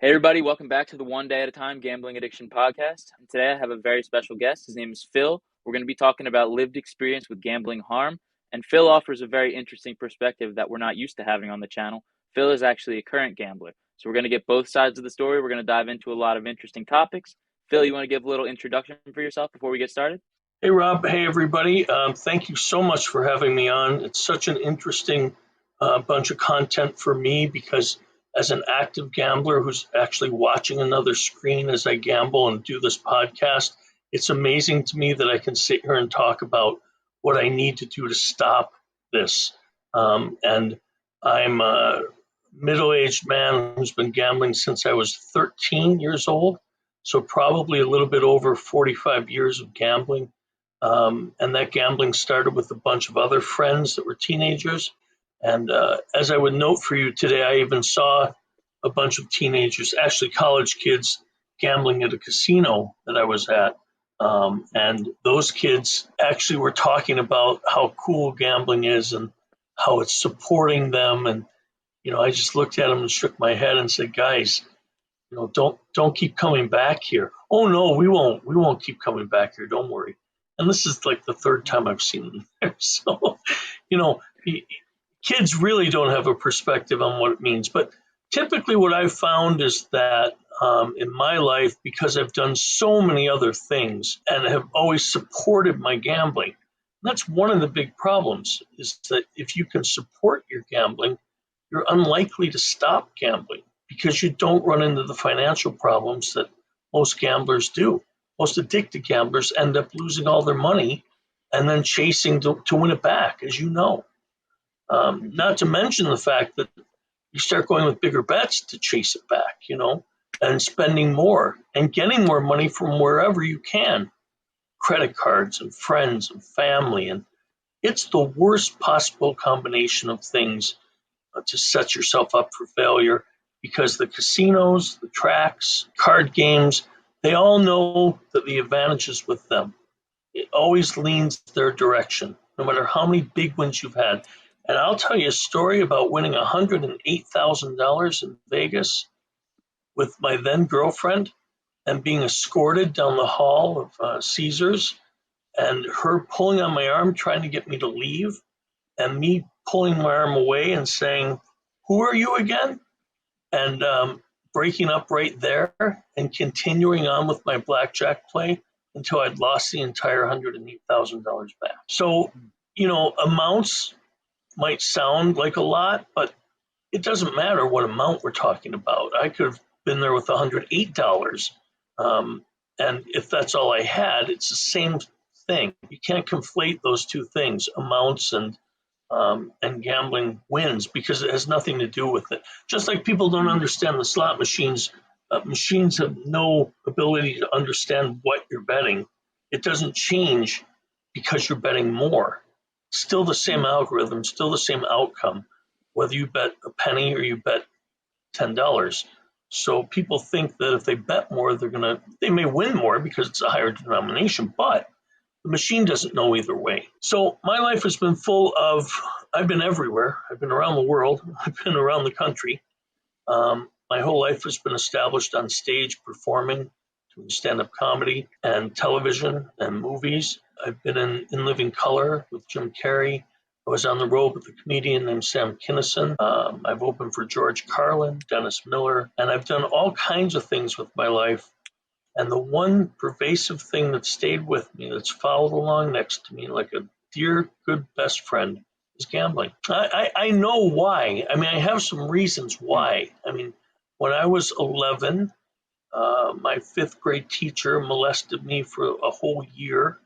Hey everybody, welcome back to the One Day at a Time Gambling Addiction Podcast. And today I have a very special guest. His name is Phil. We're going to be talking about lived experience with gambling harm. And Phil offers a very interesting perspective that we're not used to having on the channel. Phil is actually a current gambler. So we're going to get both sides of the story. We're going to dive into a lot of interesting topics. Phil, you want to give a little introduction for yourself before we get started? Hey, Rob. Hey, everybody. Thank you so much for having me on. It's such an interesting bunch of content for me because, as an active gambler who's actually watching another screen as I gamble and do this podcast, it's amazing to me that I can sit here and talk about what I need to do to stop this. And I'm a middle aged man who's been gambling since I was 13 years old. So, probably a little bit over 45 years of gambling. And that gambling started with a bunch of other friends that were teenagers. And as I would note for you today, I even saw a bunch of teenagers, actually college kids, gambling at a casino that I was at. And those kids actually were talking about how cool gambling is and how it's supporting them. And, I just looked at them and shook my head and said, guys, don't keep coming back here. Oh no, we won't keep coming back here. Don't worry. And this is like the third time I've seen them there. So, you know, kids really don't have a perspective on what it means. But typically, what I've found is that in my life, because I've done so many other things and have always supported my gambling, that's one of the big problems. Is that if you can support your gambling, you're unlikely to stop gambling because you don't run into the financial problems that most gamblers do. Most addicted gamblers end up losing all their money and then chasing to win it back, as you know. Not to mention the fact that you start going with bigger bets to chase it back, and spending more and getting more money from wherever you can, credit cards and friends and family. And it's the worst possible combination of things to set yourself up for failure because the casinos, the tracks, card games, they all know that the advantage is with them. It always leans their direction, no matter how many big wins you've had. And I'll tell you a story about winning $108,000 in Vegas with my then girlfriend and being escorted down the hall of Caesars and her pulling on my arm, trying to get me to leave, and me pulling my arm away and saying, "Who are you again?" And breaking up right there and continuing on with my blackjack play until I'd lost the entire $108,000 back. So, amounts might sound like a lot, but it doesn't matter what amount we're talking about. I could have been there with $108. And if that's all I had, it's the same thing. You can't conflate those two things, amounts and gambling wins, because it has nothing to do with it. Just like people don't understand the slot machines, machines have no ability to understand what you're betting. It doesn't change because you're betting more. Still the same algorithm, still the same outcome, whether you bet a penny or you bet $10. So people think that if they bet more, they may win more because it's a higher denomination, but the machine doesn't know either way. So my life has been I've been everywhere. I've been around the world. I've been around the country. My whole life has been established on stage, performing, doing stand-up comedy and television and movies. I've been in Living Color with Jim Carrey. I was on the road with a comedian named Sam Kinison. I've opened for George Carlin, Dennis Miller, and I've done all kinds of things with my life. And the one pervasive thing that stayed with me, that's followed along next to me like a dear, good best friend, is gambling. I know why. I mean, I have some reasons why. I mean, when I was 11, my fifth grade teacher molested me for a whole year.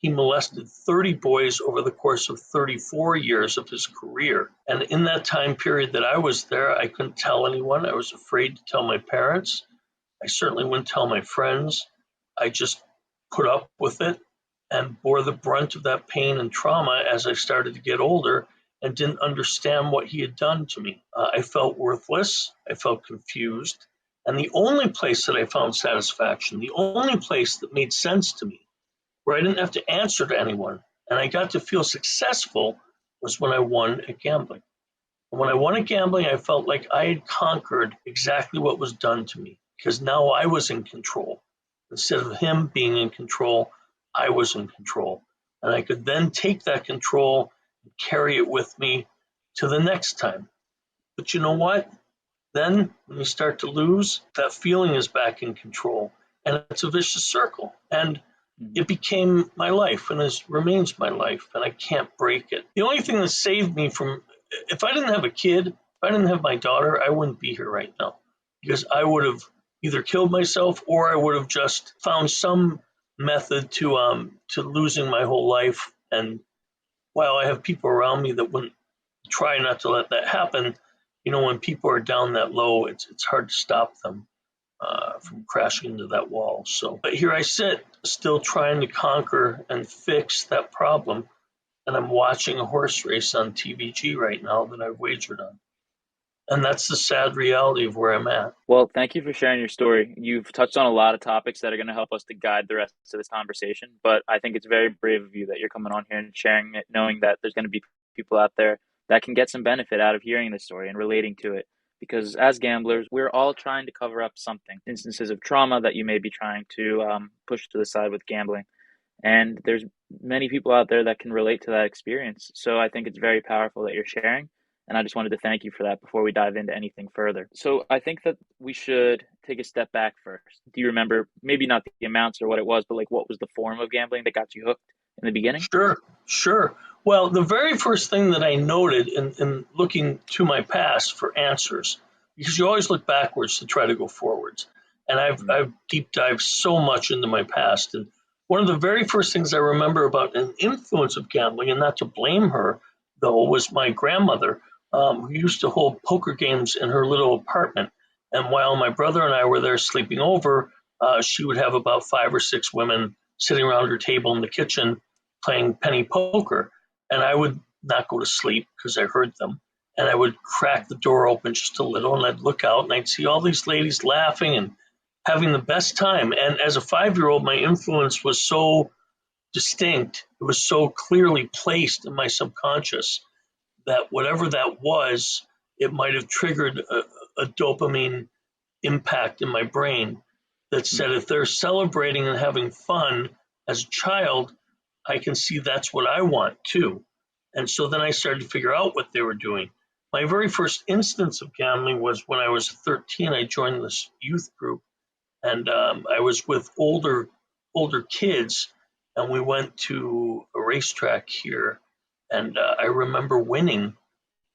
He molested 30 boys over the course of 34 years of his career. And in that time period that I was there, I couldn't tell anyone. I was afraid to tell my parents. I certainly wouldn't tell my friends. I just put up with it and bore the brunt of that pain and trauma as I started to get older and didn't understand what he had done to me. I felt worthless. I felt confused. And the only place that I found satisfaction, the only place that made sense to me, where I didn't have to answer to anyone and I got to feel successful, was when I won at gambling. And when I won at gambling, I felt like I had conquered exactly what was done to me because now I was in control. Instead of him being in control, I was in control. And I could then take that control and carry it with me to the next time. But you know what? Then when you start to lose, that feeling is back in control. And it's a vicious circle. And Mhm. it became my life and remains my life, and I can't break it. The only thing that saved me from, if I didn't have a kid, if I didn't have my daughter, I wouldn't be here right now because I would have either killed myself or I would have just found some method to losing my whole life. And while I have people around me that wouldn't try not to let that happen, when people are down that low, it's hard to stop them from crashing into that wall. So, but here I sit, still trying to conquer and fix that problem. And I'm watching a horse race on TVG right now that I've wagered on. And that's the sad reality of where I'm at. Well, thank you for sharing your story. You've touched on a lot of topics that are going to help us to guide the rest of this conversation, but I think it's very brave of you that you're coming on here and sharing it, knowing that there's going to be people out there that can get some benefit out of hearing this story and relating to it. Because as gamblers, we're all trying to cover up something, instances of trauma that you may be trying to push to the side with gambling. And there's many people out there that can relate to that experience. So I think it's very powerful that you're sharing. And I just wanted to thank you for that before we dive into anything further. So I think that we should take a step back first. Do you remember, maybe not the amounts or what it was, but like what was the form of gambling that got you hooked in the beginning? Sure, sure. Well, the very first thing that I noted in looking to my past for answers, because you always look backwards to try to go forwards. And Mm, I've deep dived so much into my past. And one of the very first things I remember about an influence of gambling, and not to blame her, though, was my grandmother, who used to hold poker games in her little apartment. And while my brother and I were there sleeping over, she would have about 5 or 6 women sitting around her table in the kitchen playing penny poker, and I would not go to sleep because I heard them. And I would crack the door open just a little, and I'd look out, and I'd see all these ladies laughing and having the best time. And as a 5-year old, my influence was so distinct; it was so clearly placed in my subconscious that whatever that was, it might have triggered a dopamine impact in my brain that mm, said if they're celebrating and having fun as a child, I can see that's what I want too. And so then I started to figure out what they were doing. My very first instance of gambling was when I was 13. I joined this youth group, and I was with older kids, and we went to a racetrack here, and I remember winning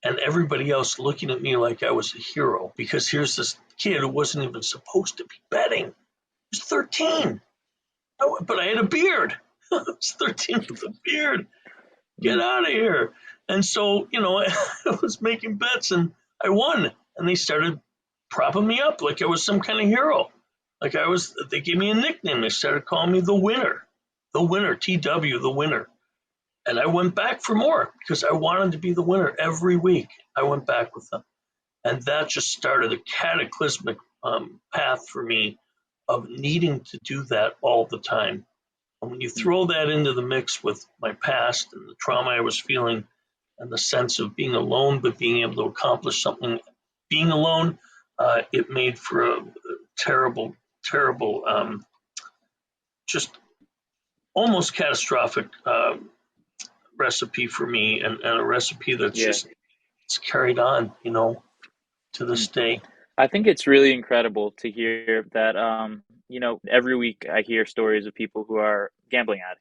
and everybody else looking at me like I was a hero because here's this kid who wasn't even supposed to be betting. He was 13, but I had a beard. I was 13 with a beard. Get mm, out of here. And so, I was making bets and I won. And they started propping me up like I was some kind of hero. They gave me a nickname. They started calling me the winner, TW, the winner. And I went back for more because I wanted to be the winner every week. I went back with them. And that just started a cataclysmic path for me of needing to do that all the time. And when you mm. throw that into the mix with my past and the trauma I was feeling and the sense of being alone, but being able to accomplish something, being alone, it made for a terrible, terrible, just almost catastrophic recipe for me, and a recipe that's Yeah. just it's carried on, to this Mm. day. I think it's really incredible to hear that, every week I hear stories of people who are gambling addicts.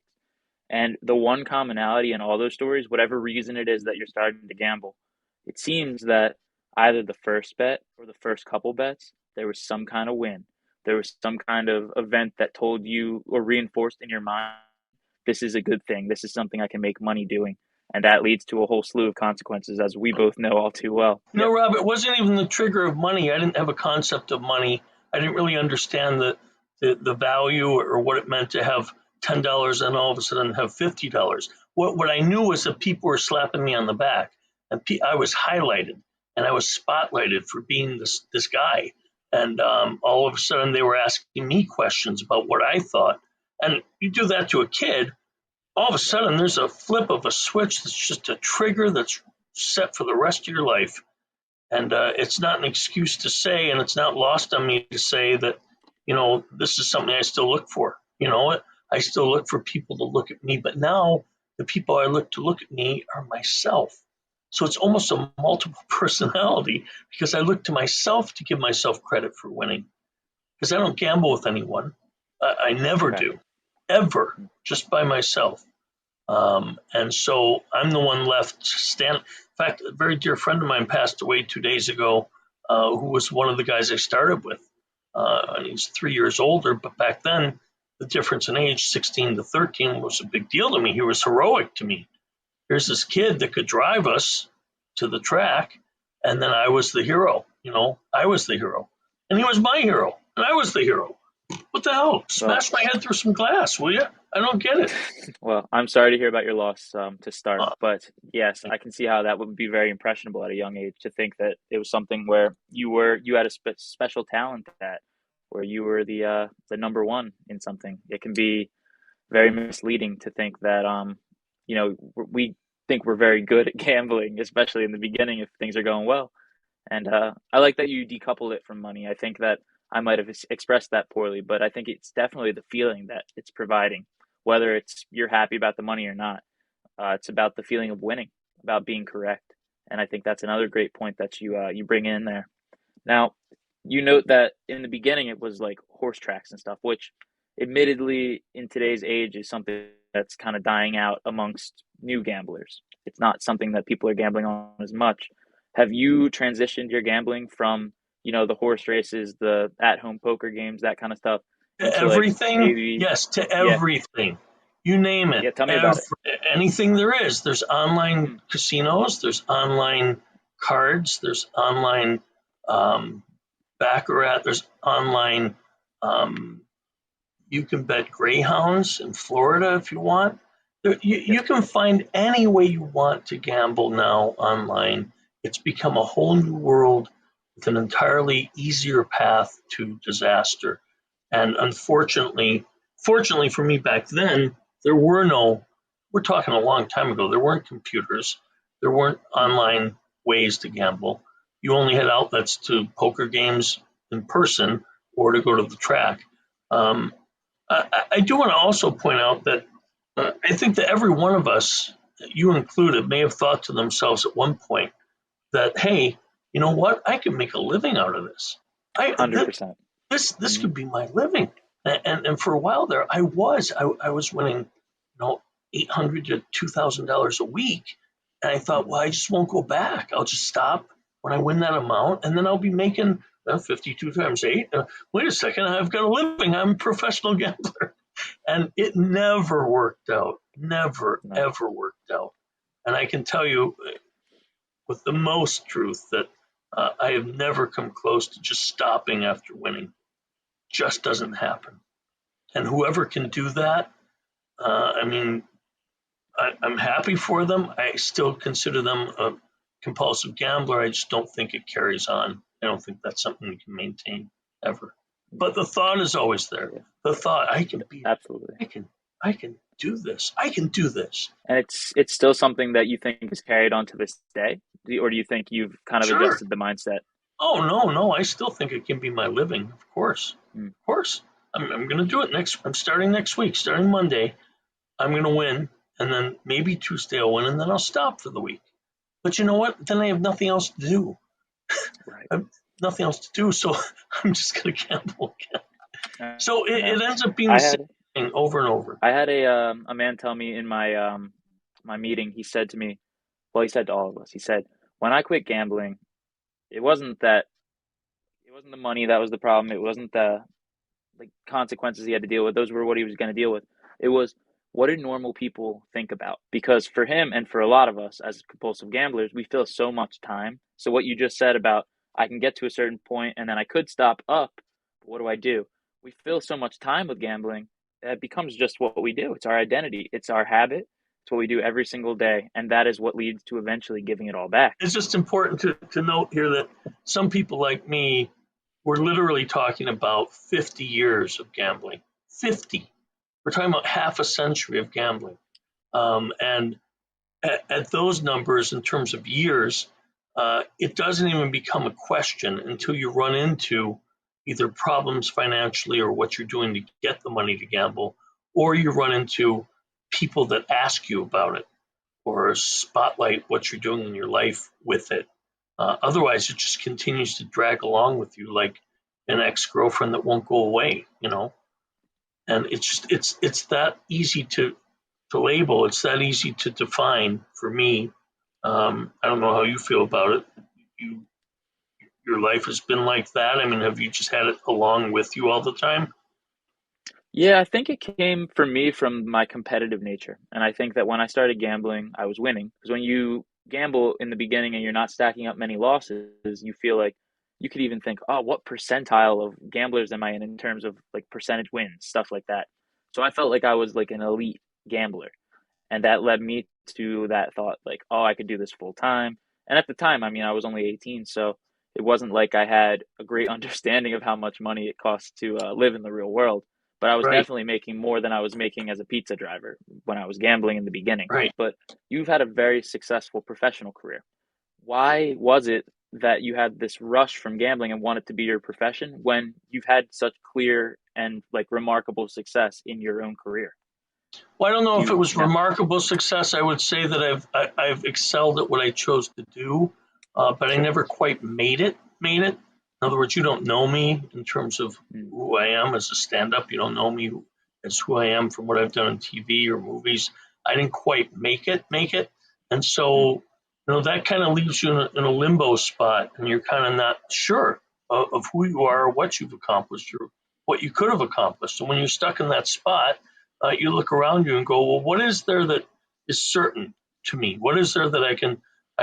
And the one commonality in all those stories, whatever reason it is that you're starting to gamble, it seems that either the first bet or the first couple bets, there was some kind of win. There was some kind of event that told you or reinforced in your mind, this is a good thing. This is something I can make money doing. And that leads to a whole slew of consequences, as we both know all too well. Yep. Rob, it wasn't even the trigger of money. I didn't have a concept of money. I didn't really understand the value or what it meant to have $10 and all of a sudden have $50. What I knew was that people were slapping me on the back, and I was highlighted and I was spotlighted for being this guy. And all of a sudden, they were asking me questions about what I thought. And you do that to a kid, all of a sudden, there's a flip of a switch that's just a trigger that's set for the rest of your life. And it's not an excuse to say, and it's not lost on me to say that, this is something I still look for. I still look for people to look at me, but now the people I look to look at me are myself. So it's almost a multiple personality because I look to myself to give myself credit for winning because I don't gamble with anyone. I never Okay. do, ever, just by myself. And so I'm the one left stand. In fact, a very dear friend of mine passed away 2 days ago, who was one of the guys I started with. And he's 3 years older, but back then, the difference in age, 16 to 13, was a big deal to me. He was heroic to me. Here's this kid that could drive us to the track, and then I was the hero. I was the hero. And he was my hero, and I was the hero. What the hell? Well, Smash my head through some glass, will you? I don't get it. well, I'm sorry to hear about your loss to start, Uh, but yes, I can see how that would be very impressionable at a young age to think that it was something where you had a special talent at, where you were the number one in something. It can be very misleading to think that we think we're very good at gambling, especially in the beginning if things are going well. And I like that you decouple it from money. I think that I might have expressed that poorly, but I think it's definitely the feeling that it's providing, whether it's you're happy about the money or not. It's about the feeling of winning, about being correct. And I think that's another great point that you bring in there. Now, you note that in the beginning it was like horse tracks and stuff, which admittedly in today's age is something that's kind of dying out amongst new gamblers. It's not something that people are gambling on as much. Have you transitioned your gambling from, the horse races, the at-home poker games, that kind of stuff, To into like everything? maybe, Yes, to yeah, everything. You name it. yeah, tell me about it. Anything there is. There's online Mm, casinos, there's online cards, there's online um, baccarat, there's online. Um, you can bet greyhounds in Florida if you want. yep. You can find any way you want to gamble now online. It's become a whole new world with an entirely easier path to disaster. And fortunately for me back then, there were no, we're talking a long time ago, there weren't computers, there weren't Mm, online ways to gamble. You only had outlets to poker games in person or to go to the track. Um, I do want to also point out that I think that every one of us, you included, may have thought to themselves at one point that, hey, you know what? I can make a living out of this. I th- 100%. this Hmm. could be my living. And for a while there, I was winning, $800 to $2,000 a week, and I thought, Hmm. well, I just won't go back. I'll just stop when I win that amount, and then I'll be making 52 times eight. Wait a second, I've got a living. I'm a professional gambler, and it never worked out. Never No. ever worked out. And I can tell you with the most truth that I have never come close to just stopping after winning. Just doesn't happen. And whoever can do that, I mean, I'm happy for them. I still consider them a compulsive gambler. I just don't think it carries on. I don't think that's something we can maintain ever. But Yeah. the thought is always there. Yeah. The thought, I can beat it. Absolutely. I can, I can do this. I can do this. And it's still something that you think is carried on to this day, or do you think you've kind of Sure. adjusted the mindset? Oh no, no. I still think it can be my living. Of course, Mm, of course. I'm going to do it next. I'm starting next week. Starting Monday, I'm going to win, and then maybe Tuesday I'll win, and then I'll stop for the week. But you know what? Then I have nothing else to do. right. I have nothing else to do, so I'm just going to gamble again. So No, it ends up being the I same had thing over and over. I had a man tell me in my meeting. He said to me, well, he said to all of us, he said, when I quit gambling, it wasn't that it wasn't the money that was the problem. It wasn't the like consequences he had to deal with. Those were what he was going to deal with. It was what do normal people think about? Because for him and for a lot of us as compulsive gamblers, we fill so much time. So what you just said about I can get to a certain point and then I could stop up. But what do I do? We fill so much time with gambling that it becomes just what we do. It's our identity. It's our habit. It's what we do every single day, and that is what leads to eventually giving it all back. It's just important to note here that some people like me were literally talking about 50 years of gambling. 50. We're talking about half a century of gambling. And at those numbers in terms of years, it doesn't even become a question until you run into either problems financially or what you're doing to get the money to gamble, or you run into people that ask you about it or spotlight what you're doing in your life with it. Otherwise, it just continues to drag along with you like an ex-girlfriend that won't go away, you know. And it's that easy to label. It's that easy to define for me. I don't know how you feel about it. You your life has been like that. I mean, have you just had it along with you all the time? Yeah, I think it came for me from my competitive nature. And I think that when I started gambling, I was winning. Because when you gamble in the beginning and you're not stacking up many losses, you feel like you could even think, oh, what percentile of gamblers am I in terms of like percentage wins, stuff like that. So I felt like I was like an elite gambler. And that led me to that thought, like, oh, I could do this full time. And at the time, I mean, I was only 18, so it wasn't like I had a great understanding of how much money it costs to live in the real world. But I was Right, definitely making more than I was making as a pizza driver when I was gambling in the beginning. right. But you've had a very successful professional career. Why was it that you had this rush from gambling and wanted to be your profession when you've had such clear and like remarkable success in your own career? Well, I don't know Do if it you, was remarkable success. I would say that I've excelled at what I chose to do, but I sure. never quite made it. Made it. In other words, you don't know me in terms of Mm, who I am as a stand-up. You don't know me as who I am from what I've done on TV or movies. I didn't quite make it. Make it, and mm, so that kind of leaves you in a limbo spot, and you're kind of not sure of who you mm, are, or what you've accomplished, or what you could have accomplished. And when you're stuck in that spot, you look around you and go, well, what is there that is certain to me? What is there that I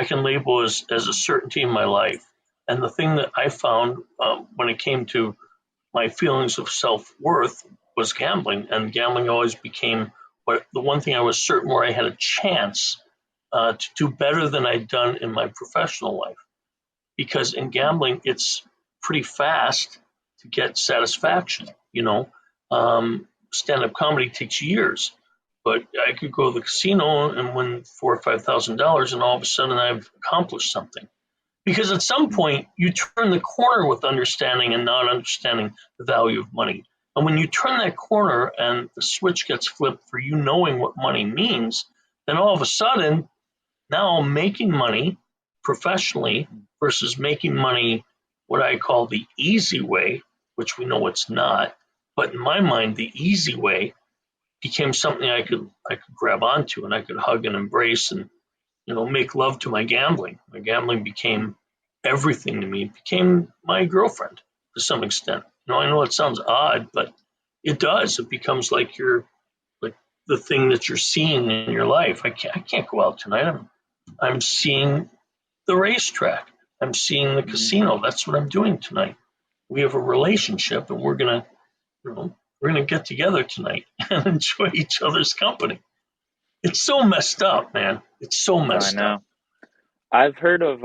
can label as a certainty in my life? And the thing that I found when it came to my feelings of self worth was gambling, and gambling always became the one thing I was certain where I had a chance to do better than I'd done in my professional life. Because in mm, gambling, it's pretty fast to get satisfaction. Stand-up comedy takes years, but I could go to the casino and win $4,000 or $5,000, and all of a sudden I've accomplished something. Because at some mm, point you turn the corner with understanding and not understanding the value of money. And when you turn that corner and the switch gets flipped for you knowing what money means, then all of a sudden now making money professionally mm, versus making money what I call the easy way, which we know it's not, but in my mind, the easy way became something I could grab onto and I could hug and embrace and make love to my gambling. My gambling mm. became everything to me. It became my girlfriend to some extent. I know it sounds odd, but it does. It becomes like the thing that you're seeing in your life. I can't go out tonight. I'm seeing the racetrack. I'm seeing the Mhm. casino. That's what I'm doing tonight. We have a relationship, and we're gonna get together tonight and enjoy each other's company. It's so messed up, man. It's so I messed up. know. I've heard of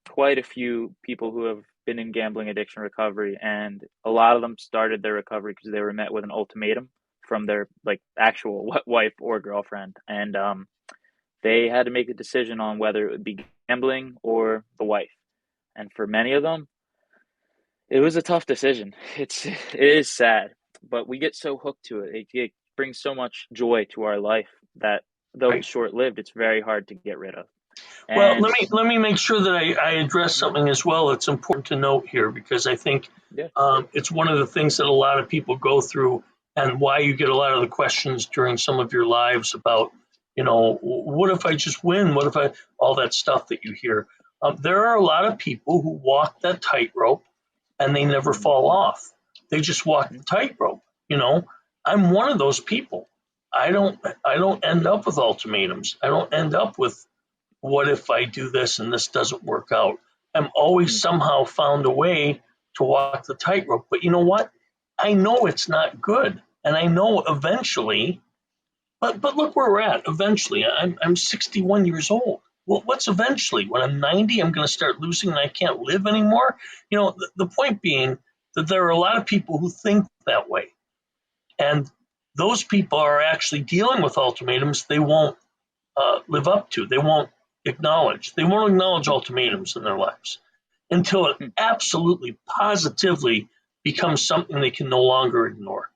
quite a few people who have been in gambling addiction recovery, and a lot of them started their recovery because they were met with an ultimatum from their like actual wife or girlfriend, and they had to make a decision on whether it would be gambling or the wife. And for many of them, it was a tough decision. It is sad, but we get so hooked to it. It brings so much joy to our life that though it's Right. short lived, it's very hard to get rid of. Well, And let me make sure that I address yeah, something as well that's important to note here because I think yeah. it's one of the things that a lot of people go through and why you get a lot of the questions during some of your lives about, what if I just win? What if all that stuff that you hear? There are a lot of people who walk that tightrope and they never Mm, fall off. They just walk mm, the tightrope. You know, I'm one of those people. I don't end up with ultimatums. I don't end up with what if I do this and this doesn't work out? I'm always mm, somehow found a way to walk the tightrope. But you know what? I know it's not good. And I know eventually, but look where we're at. Eventually, I'm 61 years old. Well, what's eventually? When I'm 90, I'm going to start losing and I can't live anymore? The point being that there are a lot of people who think that way. And those people are actually dealing with ultimatums they won't live up to. They won't acknowledge. They won't acknowledge ultimatums in their lives until it Hmm. absolutely, positively becomes something they can no longer ignore.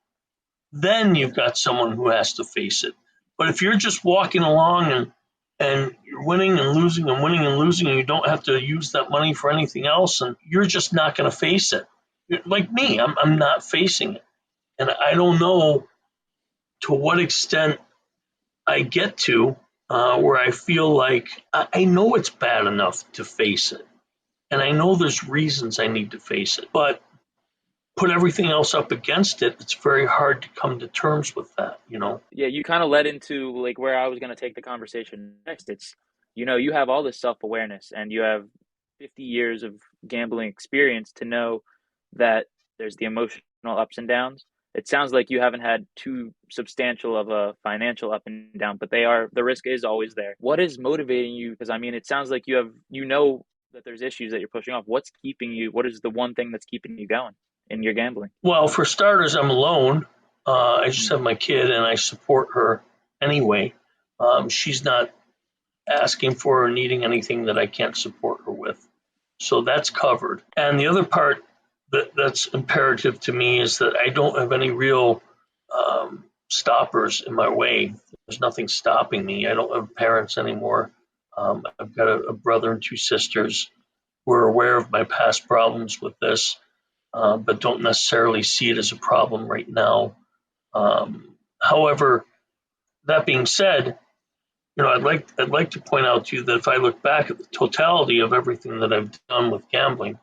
Then you've got someone who has to face it. But if you're just walking along and you're winning and losing and winning and losing, and you don't have to use that money for anything else, and you're just not going to face it. Like me, I'm not facing it. And I don't know to what extent I get to where I feel like I know it's bad enough to face it. And I know there's reasons I need to face it. But put everything else up against it, it's very hard to come to terms with that, you know? Yeah, you kind of led into like where I was going to take the conversation next. It's, you have all this self-awareness and you have 50 years of gambling experience to know that there's the emotional ups and downs. It sounds like you haven't had too substantial of a financial up and down, but the risk is always there. What is motivating you? Because I mean, it sounds like that there's issues that you're pushing off. What's keeping you? What is the one thing that's keeping you going in your gambling? Well, for starters, I'm alone. I just Mm, have my kid and I support her anyway. She's not asking for or needing anything that I can't support her with. So that's covered. And the other part that's imperative to me is that I don't have any real stoppers in my way. There's nothing stopping me. I don't have parents anymore. I've got a brother and two sisters who are aware of my past problems with this, but don't necessarily see it as a problem right now. However, that being said, I'd like to point out to you that if I look back at the totality of everything that I've done with gambling,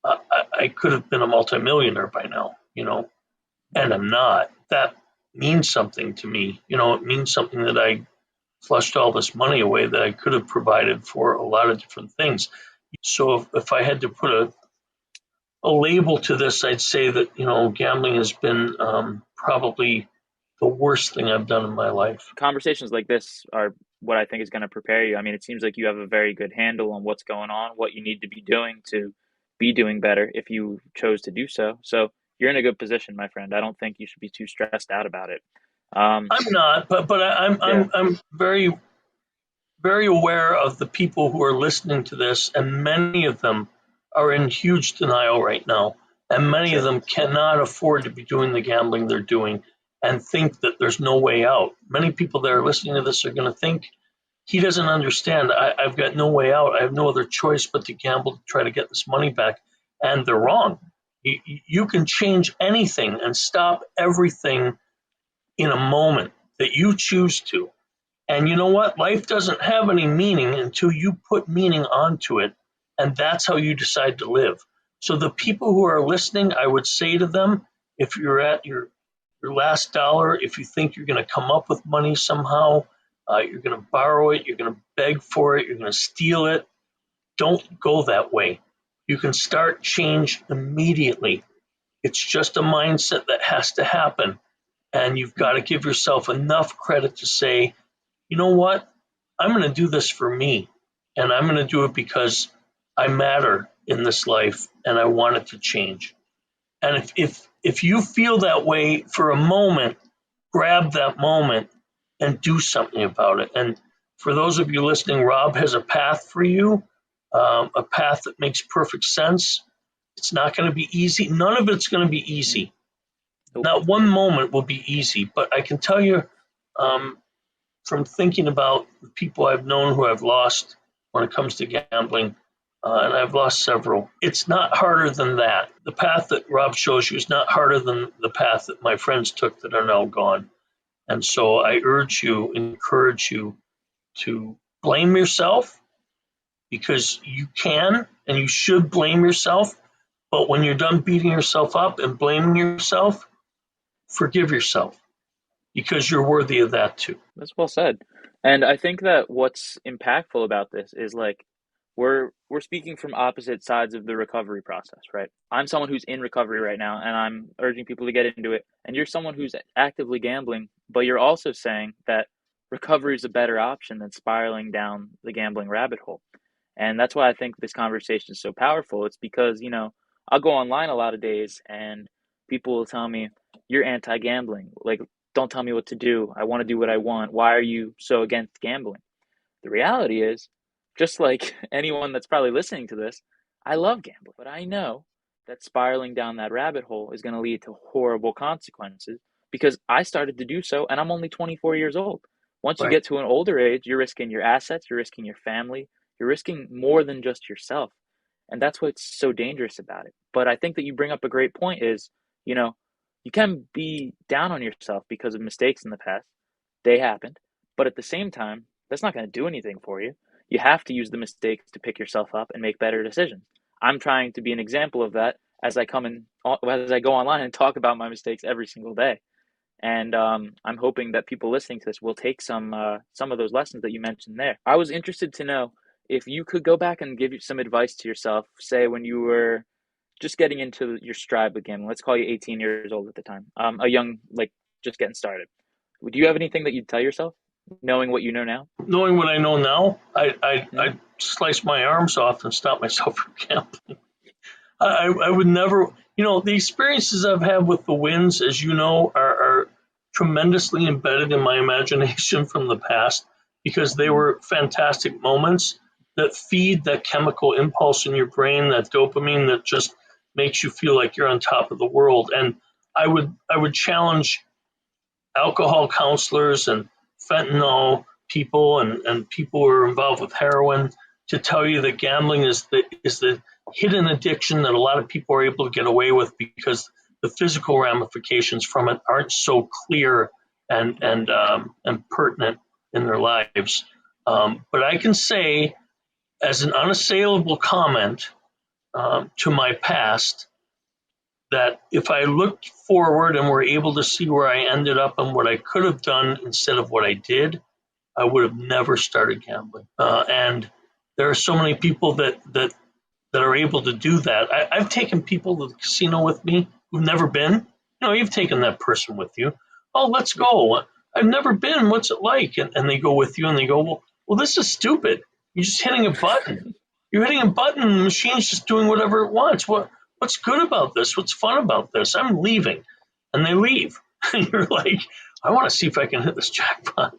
I could have been a multimillionaire by now, and I'm not. That means something to me. It means something that I flushed all this money away that I could have provided for a lot of different things. So if I had to put a label to this, I'd say that, gambling has been probably the worst thing I've done in my life. conversations like this are what I think is going to prepare you. I mean, it seems like you have a very good handle on what's going on, what you need to be doing to be doing better if you chose to do so. So you're in a good position, my friend. I don't think you should be too stressed out about it. Um, I'm not, but yeah, I'm very very aware of the people who are listening to this, and many of them are in huge denial right now. And many of sure. them cannot afford to be doing the gambling they're doing and think that there's no way out. Many people that are listening to this are going to think he doesn't understand. I've got no way out. I have no other choice but to gamble to try to get this money back. And they're wrong. You can change anything and stop everything in a moment that you choose to. And you know what? Life doesn't have any meaning until you put meaning onto it. And that's how you decide to live. So, the people who are listening, I would say to them, if you're at your last dollar, if you think you're going to come up with money somehow, you're going to borrow it, you're going to beg for it, you're going to steal it, don't go that way. You can start change immediately. It's just a mindset that has to happen. And you've got Mm, to give yourself enough credit to say, you know what? I'm going to do this for me. And I'm going to do it because I matter in this life and I want it to change. And if you feel that way for a moment, grab that moment and do something about it. And for those of you listening, Rob has a path for you, a path that makes perfect sense. It's not going to be easy. None of it's going to be mm, easy. nope. Not one moment will be easy. But I can tell you, um, from thinking about the people I've known who I've lost when it comes to gambling, and I've lost several, it's not harder than that. The path that Rob shows you is not harder than the path that my friends took that are now gone. And so I urge you, encourage you to blame yourself because you can and you should blame yourself. But when you're done beating yourself up and blaming yourself, forgive yourself because you're worthy of that too. That's well said. And I think that what's impactful about this is like we're speaking from opposite sides of the recovery process, right? I'm someone who's in recovery right now and I'm urging people to get into it. And you're someone who's actively gambling, but you're also saying that recovery is a better option than spiraling down the gambling rabbit hole. And that's why I think this conversation is so powerful. It's because, I'll go online a lot of days and people will tell me, you're anti gambling. Like, don't tell me what to do. I want to do what I want. Why are you so against gambling? The reality is, just like anyone that's probably listening to this, I love gambling, but I know that spiraling down that rabbit hole is going to lead to horrible consequences because I started to do so and I'm only 24 years old. Once you Right. get to an older age, you're risking your assets, you're risking your family, you're risking more than just yourself. And that's what's so dangerous about it. But I think that you bring up a great point is, you know, you can be down on yourself because of mistakes in the past. They happened. But at the same time, that's not going to do anything for you. You have to use the mistakes to pick yourself up and make better decisions. I'm trying to be an example of that as I go online and talk about my mistakes every single day. And I'm hoping that people listening to this will take some of those lessons that you mentioned there. I was interested to know if you could go back and give you some advice to yourself, say when you were just getting into your stride with gambling. Let's call you 18 years old at the time, a young, like, just getting started. Do you have anything that you'd tell yourself, knowing what you know now? Knowing what I know now, Hmm. I'd slice my arms off and stop myself from gambling. I would never, the experiences I've had with the wins, as you know, are tremendously embedded in my imagination from the past because they Hmm. were fantastic moments that feed that chemical impulse in your brain, that dopamine that just makes you feel like you're on top of the world. And I would challenge alcohol counselors and fentanyl people and people who are involved with heroin to tell you that gambling is the hidden addiction that a lot of people are able to get away with because the physical ramifications from it aren't so clear and pertinent in their lives. But I can say, as an unassailable comment to my past, that if I looked forward and were able to see where I ended up and what I could have done instead of what I did, I would have never started gambling. And there are so many people that are able to do that. I've taken people to the casino with me who've never been. You've taken Hmm. that person with you. Oh, let's Yeah. go. I've never been. What's it like? And they go with you and they go, well, this is stupid. You're just hitting a button. You're hitting a button and the machine's just doing whatever it wants. What's good about this? What's fun about this? I'm leaving. And they leave. And you're like, I want to see if I can hit this jackpot.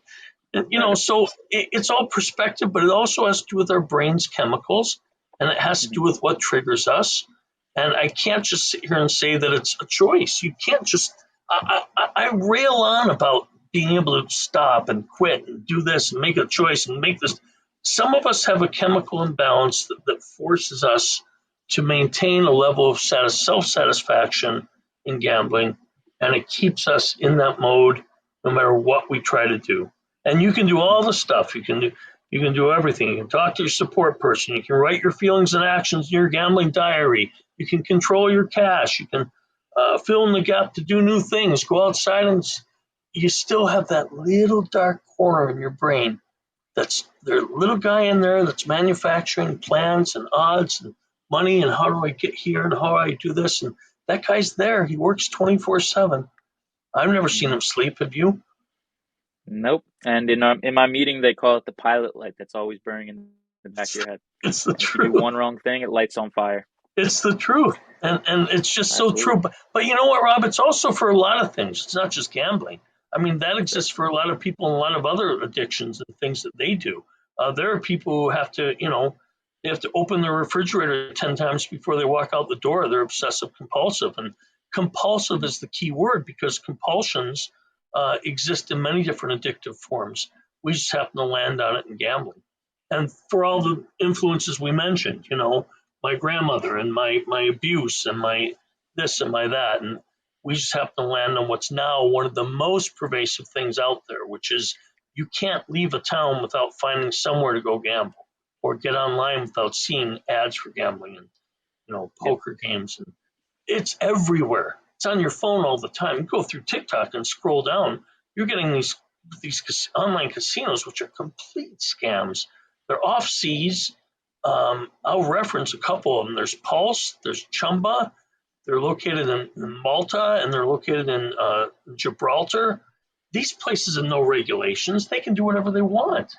And, Right. so it's all perspective, but it also has to do with our brain's chemicals and it has to do Hmm. with what triggers us. And I can't just sit here and say that it's a choice. You can't just, I rail on about being able to stop and quit and do this and make a choice and make this. Some of us have a chemical imbalance that forces us to maintain a level of self satisfaction in gambling, and it keeps us in that mode no matter what we try to do. And you can do all the stuff. You can do everything. You can talk to your support person. You can write your feelings and actions in your gambling diary. You can control your cash. You can fill in the gap to do new things. Go outside and you still have that little dark corner in your brain that's there's a little guy in there that's manufacturing plans and odds and money and how do I get here and how do I do this, and that guy's there. He works 24/7. I've never seen Hmm. him sleep. Have you? Nope. And in my meeting, they call it the pilot light that's always burning in the back of It's, your head. it's the And if you do truth. one wrong thing, it lights on fire. It's the truth, and it's just so true. Absolutely. But you know what, Rob? It's also for a lot of things. It's not just gambling. I mean, that Sure. exists for a lot of people and a lot of other addictions and things that they do. There are people who have to, they have to open their refrigerator 10 times before they walk out the door. They're obsessive compulsive, and compulsive Hmm. is the key word because compulsions exist in many different addictive forms. We just happen to land on it in gambling. And for all Hmm. the influences we mentioned, my grandmother and my abuse and my this and my that. And we just happen to land on what's now one of the most pervasive things out there, which is you can't leave a town without finding somewhere to go gamble or get online without seeing ads for gambling and Yep. poker games. And it's everywhere. It's on your phone all the time. You go through TikTok and scroll down, you're getting these online casinos, which are complete scams. They're off seas. I'll reference a couple of them. There's Pulse, there's Chumba. They're located in Malta and they're located in Gibraltar. These places have no regulations. They can do whatever they want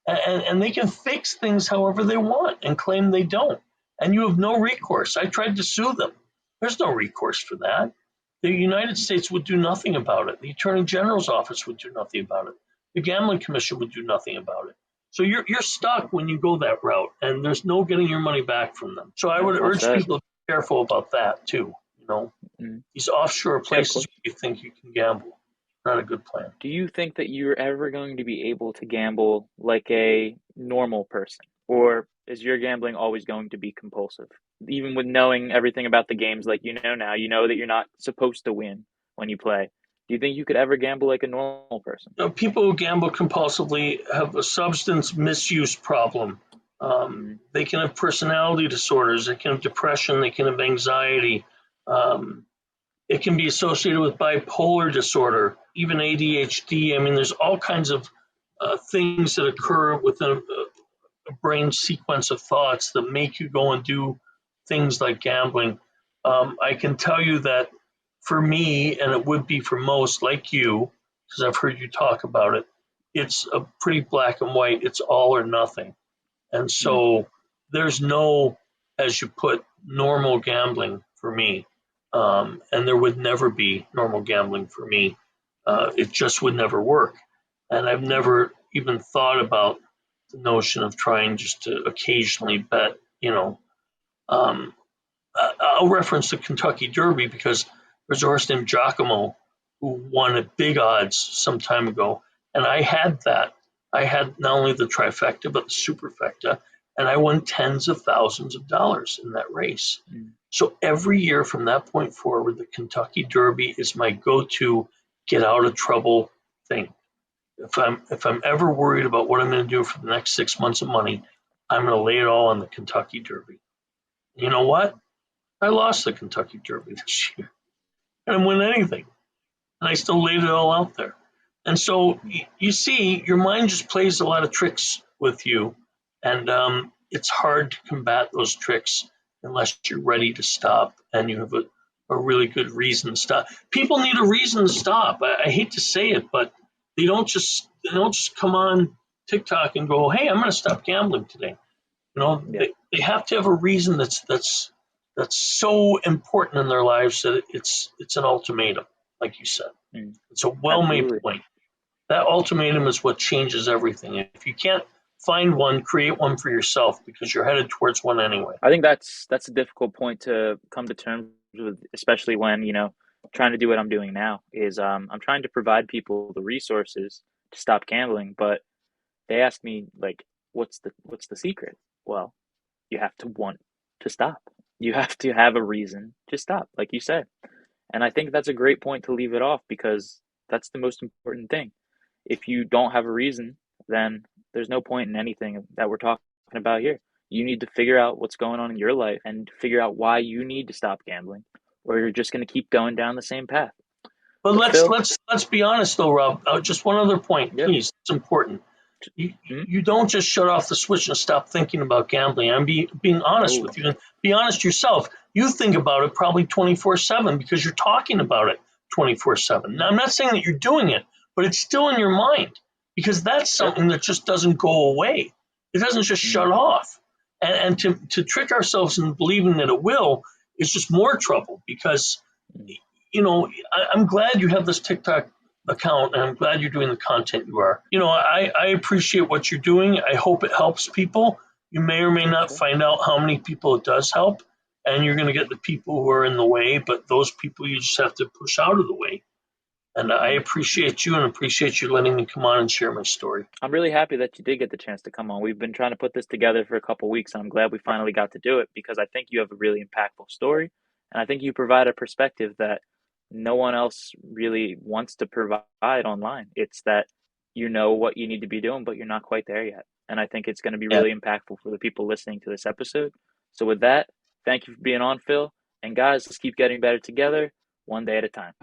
and they can fix things however they want and claim they don't. And you have no recourse. I tried to sue them. There's no recourse for that. The United States would do nothing about it. The Attorney General's office would do nothing about it. The Gambling Commission would do nothing about it. So you're stuck when you go that route, and there's no getting your money back from them. So I Yeah, would well urge said. people to be careful about that too. Mhm. These offshore Yeah, of places course. where you think you can gamble, not a good plan. Do you think that you're ever going to be able to gamble like a normal person? Or is your gambling always going to be compulsive? Even with knowing everything about the games like you know now, you know that you're not supposed to win when you play. Do you think you could ever gamble like a normal person? People who gamble compulsively have a substance misuse problem. Mm, They can have personality disorders. They can have depression. They can have anxiety. Um, it can be associated with bipolar disorder, even ADHD. I mean, there's all kinds of things that occur within a brain sequence of thoughts that make you go and do things like gambling. I can tell you that for me, and it would be for most like you, because I've heard you talk about it, it's a pretty black and white. It's all or nothing. And mm, so there's no, as you put, normal gambling for me. And there would never be normal gambling for me. It just would never work. And I've mm, never even thought about the notion of trying just to occasionally bet. Um, I'll reference the Kentucky Derby because there's a horse named Giacomo who won at big odds some time ago, and I had that. I had not only the trifecta but the superfecta, and I won tens of thousands of dollars in that race. mm. So every year from that point forward, the Kentucky Derby is my go-to get out of trouble thing. If I'm ever worried about what I'm going to do for the next 6 months of money, I'm going to lay it all on the Kentucky Derby. You know what? I lost the Kentucky Derby this year. I didn't win anything, and I still laid it all out there. And so you see, your mind just plays a lot of tricks with you, and it's hard to combat those tricks unless you're ready to stop and you have a really good reason to stop. People need a reason to stop. I hate to say it, but they don't just come on TikTok and go, "Hey, I'm going to stop gambling today." Yeah. They have to have a reason that's so important in their lives that it's an ultimatum, like you said. Mm, It's a well-made absolutely. point. That ultimatum is what changes everything. If you can't find one, create one for yourself because you're headed towards one anyway. I think that's a difficult point to come to terms with, especially when, trying to do what I'm doing now is I'm trying to provide people the resources to stop gambling, but they ask me like, what's the secret? Well, you have to want to stop. You have to have a reason to stop, like you said. And I think that's a great point to leave it off because that's the most important thing. If you don't have a reason, then there's no point in anything that we're talking about here. You need to figure out what's going on in your life and figure out why you need to stop gambling, or you're just going to keep going down the same path. But But let's Phil, let's let's be honest though, Rob. Just one other point, yeah, please. It's important. You mm, you don't just shut off the switch and stop thinking about gambling. I'm being honest no, with you. And be honest yourself. You think about it probably 24/7 because you're talking about it 24/7. Now, I'm not saying that you're doing it, but it's still in your mind because that's yeah, something that just doesn't go away. It doesn't just shut mm, off. And to trick ourselves into believing that it will is just more trouble because mm, I'm glad you have this TikTok account and I'm glad you're doing the content you are. I appreciate what you're doing. I hope it helps people. You may or may not sure, find out how many people it does help, and you're going to get the people who are in the way, but those people you just have to push out of the way. And I mm. appreciate you and appreciate you letting me come on and share my story. I'm really happy that you did get the chance to come on. We've been trying to put this together for a couple weeks, and I'm glad we finally got to do it because I think you have a really impactful story, and I think you provide a perspective that no one else really wants to provide online. It's that you know what you need to be doing, but you're not quite there yet. And I think it's going to be Yeah. really impactful for the people listening to this episode. So, with that, thank you for being on, Phil. And guys, let's keep getting better together, one day at a time.